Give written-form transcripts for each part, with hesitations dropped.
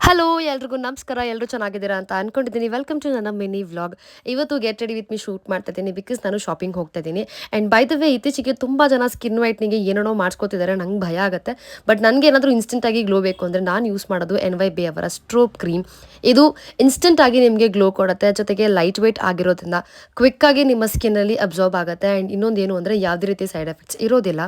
Hello ಎಲ್ರಿಗೂ ನಮಸ್ಕಾರ. ಎಲ್ಲರೂ ಚೆನ್ನಾಗಿದ್ದೀರಾ ಅಂತ ಅನ್ಕೊಂಡಿದ್ದೀನಿ. ವೆಲ್ಕಮ್ ಟು ನನ್ನ ಮಿನಿ ವ್ಲಾಗ್. ಇವತ್ತು get ready with me shoot ಮಾಡ್ತಾ ಇದ್ದೀನಿ ಬಿಕಾಸ್ ನಾನು ಶಾಪಿಂಗ್ ಹೋಗ್ತಾ ಇದ್ದೀನಿ. ಆ್ಯಂಡ್ ಬೈ ದ ವೇ ಇತ್ತೀಚೆಗೆ ತುಂಬ ಜನ ಸ್ಕಿನ್ ವೈಟ್ನಿಗೆ ಏನೇನೋ ಮಾಡಿಸ್ಕೊತಿದ್ದಾರೆ. ನಂಗೆ ಭಯ ಆಗುತ್ತೆ. ಬಟ್ ನನಗೆ ಏನಾದರೂ ಇನ್ಸ್ಟೆಂಟಾಗಿ ಗ್ಲೋ ಬೇಕು ಅಂದರೆ ನಾನು ಯೂಸ್ ಮಾಡೋದು NYB ಅವರ ಸ್ಟ್ರೋಪ್ ಕ್ರೀಮ್. ಇದು ಇನ್ಸ್ಟೆಂಟಾಗಿ ನಿಮಗೆ ಗ್ಲೋ ಕೊಡುತ್ತೆ, ಜೊತೆಗೆ ಲೈಟ್ ವೆಯ್ಟ್ ಆಗಿರೋದ್ರಿಂದ ಕ್ವಿಕ್ಕಾಗಿ ನಿಮ್ಮ ಸ್ಕಿನ್ನಲ್ಲಿ ಅಬ್ಸಾರ್ಬ್ ಆಗುತ್ತೆ. ಆ್ಯಂಡ್ ಇನ್ನೊಂದೇನು ಅಂದರೆ ಯಾವುದೇ ರೀತಿ ಸೈಡ್ ಎಫೆಕ್ಟ್ಸ್ ಇರೋದಿಲ್ಲ.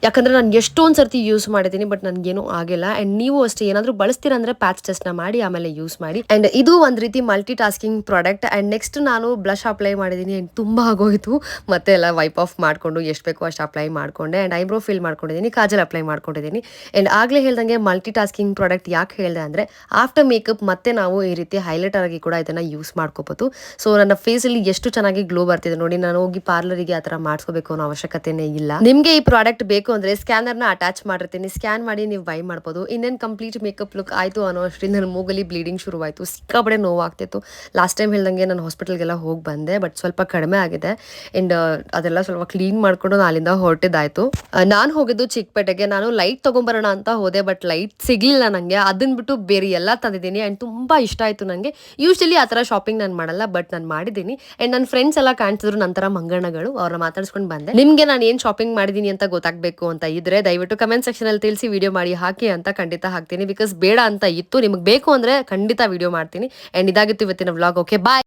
ಯಾಕಂದರೆ ನಾನು ಎಷ್ಟೊಂದು ಸರ್ತಿ ಯೂಸ್ ಮಾಡಿದ್ದೀನಿ, ಬಟ್ ನನಗೇನೂ ಆಗಿಲ್ಲ. ಆ್ಯಂಡ್ ನೀವು ಅಷ್ಟೇ ಏನಾದರೂ ಬಳಸ್ತೀರಾ ಅಂದರೆ ಪ್ಯಾಚ್ ಟೆಸ್ಟ್ನ ಮಾಡಿ ಆಮೇಲೆ ಯೂಸ್ ಮಾಡಿ. ಆ್ಯಂಡ್ ಇದು ಒಂದು ರೀತಿ multi tasking product. And next ನಾನು ಬ್ಲಷ್ ಅಪ್ಲೈ ಮಾಡಿದ್ದೀನಿ. ಆ್ಯಂಡ್ ತುಂಬ ಆಗೋಯಿತು. ಮತ್ತೆ ಎಲ್ಲ ವೈಪ್ ಆಫ್ ಮಾಡಿಕೊಂಡು ಎಷ್ಟು ಬೇಕೋ ಅಷ್ಟು ಅಪ್ಲೈ ಮಾಡಿಕೊಂಡೆ. ಆ್ಯಂಡ್ ಐಬ್ರೋ ಫಿಲ್ ಮಾಡ್ಕೊಂಡಿದ್ದೀನಿ, ಕಾಜಲ್ ಅಪ್ಲೈ ಮಾಡ್ಕೊಂಡಿದ್ದೀನಿ. ಆ್ಯಂಡ್ ಆಗಲೇ ಹೇಳ್ದಂಗೆ ಮಲ್ಟಿ ಟಾಸ್ಕಿಂಗ್ ಪ್ರಾಡಕ್ಟ್ ಯಾಕೆ ಹೇಳಿದೆ ಅಂದರೆ ಆಫ್ಟರ್ ಮೇಕಪ್ ಮತ್ತೆ ನಾವು ಈ ರೀತಿ ಹೈಲೈಟರ್ ಆಗಿ ಕೂಡ ಇದನ್ನು ಯೂಸ್ ಮಾಡ್ಕೋಬೋದು. ಸೊ ನನ್ನ ಫೇಸಲ್ಲಿ ಎಷ್ಟು ಚೆನ್ನಾಗಿ ಗ್ಲೋ ಬರ್ತಿದೆ ನೋಡಿ. ನಾನು ಹೋಗಿ ಪಾರ್ಲರಿಗೆ ಆ ಥರ ಮಾಡಿಸ್ಕೋಬೇಕು ಅನ್ನೋ ಅವಶ್ಯಕತೆನೇ ಇಲ್ಲ. ನಿಮಗೆ ಈ ಪ್ರಾಡಕ್ಟ್ ಬೇಕು ಅಂದರೆ ಸ್ಕ್ಯಾನರ್ನ ಅಟ್ಯಾಚ್ ಮಾಡಿರ್ತೀನಿ, ಸ್ಕ್ಯಾನ್ ಮಾಡಿ ನೀವು ಬೈ ಮಾಡ್ಬೋದು. ಇನ್ನೇನು ಕಂಪ್ಲೀಟ್ ಮೇಕಪ್ ಲುಕ್ ಆಯಿತು ಅನ್ನೋ ಅಷ್ಟರಿಂದ ನನ್ನ ಮೂಗಲ್ಲಿ ಬ್ಲೀಡಿಂಗ್ ಶುರುವಾಯಿತು. ಸಿಕ್ಕಾಪಡೆ ನೋವಾಗ್ತಿತ್ತು. ಲಾಸ್ಟ್ ಟೈಮ್ ಹೇಳ್ದಂಗೆ ನಾನು ಹಾಸ್ಪಿಟಲ್ಗೆಲ್ಲ ಹೋಗಿ ಬಂದೆ, ಬಟ್ ಸ್ವಲ್ಪ ಕಡಿಮೆ ಆಗಿದೆ. ಆ್ಯಂಡ್ ಅದೆಲ್ಲ ಸ್ವಲ್ಪ ಕ್ಲೀನ್ ಮಾಡಿಕೊಂಡು ನಾನು ಅಲ್ಲಿಂದ ಹೊರಟಿದ್ದಾಯಿತು. ನಾನು ಹೋಗಿದ್ದು ಚಿಕ್ಕಪೇಟೆಗೆ. ನಾನು ಲೈಟ್ ತೊಗೊಂಬರೋಣ ಅಂತ ಹೋದೆ, ಬಟ್ ಲೈಟ್ ಸಿಗಲಿಲ್ಲ ನನಗೆ. ಅದನ್ನ ಬಿಟ್ಟು ಬೇರೆ ಎಲ್ಲ ತಂದಿದ್ದೀನಿ. ಆ್ಯಂಡ್ ತುಂಬ ಇಷ್ಟ ಆಯಿತು ನನಗೆ. ಯೂಶ್ವಲಿ ಆ ಥರ ಶಾಪಿಂಗ್ ನಾನು ಮಾಡಲ್ಲ, ಬಟ್ ನಾನು ಮಾಡಿದ್ದೀನಿ. ಆ್ಯಂಡ್ ನನ್ನ ಫ್ರೆಂಡ್ಸ್ ಎಲ್ಲ ಕಾಣ್ತಿದ್ರು ನಂತರ ಮಂಗಣ್ಣಗಳು, ಅವ್ರನ್ನ ಮಾತಾಡ್ಸ್ಕೊಂಡು ಬಂದೆ. ನಿಮಗೆ ನಾನು ಏನು ಶಾಪಿಂಗ್ ಮಾಡಿದ್ದೀನಿ ಅಂತ ಗೊತ್ತಾಗಬೇಕು ಅಂತ ಇದ್ರೆ ದಯವಿಟ್ಟು ಕಮೆಂಟ್ ಸೆಕ್ಷನ್ ಅಲ್ಲಿ ತಿಳಿಸಿ, ವಿಡಿಯೋ ಮಾಡಿ ಹಾಕಿ ಅಂತ ಖಂಡಿತ ಹಾಕ್ತೀನಿ. ಬಿಕಾಸ್ ಬೇಡ ಅಂತ ಇತ್ತು, ನಿಮಗೆ ಬೇಕು ಅಂದ್ರೆ ಖಂಡಿತ ವಿಡಿಯೋ ಮಾಡ್ತೀನಿ. ಅಂಡ್ ಇದಾಗಿತ್ತು ಇವತ್ತಿನ ವ್ಲಾಗ್. ಓಕೆ, ಬಾಯ್.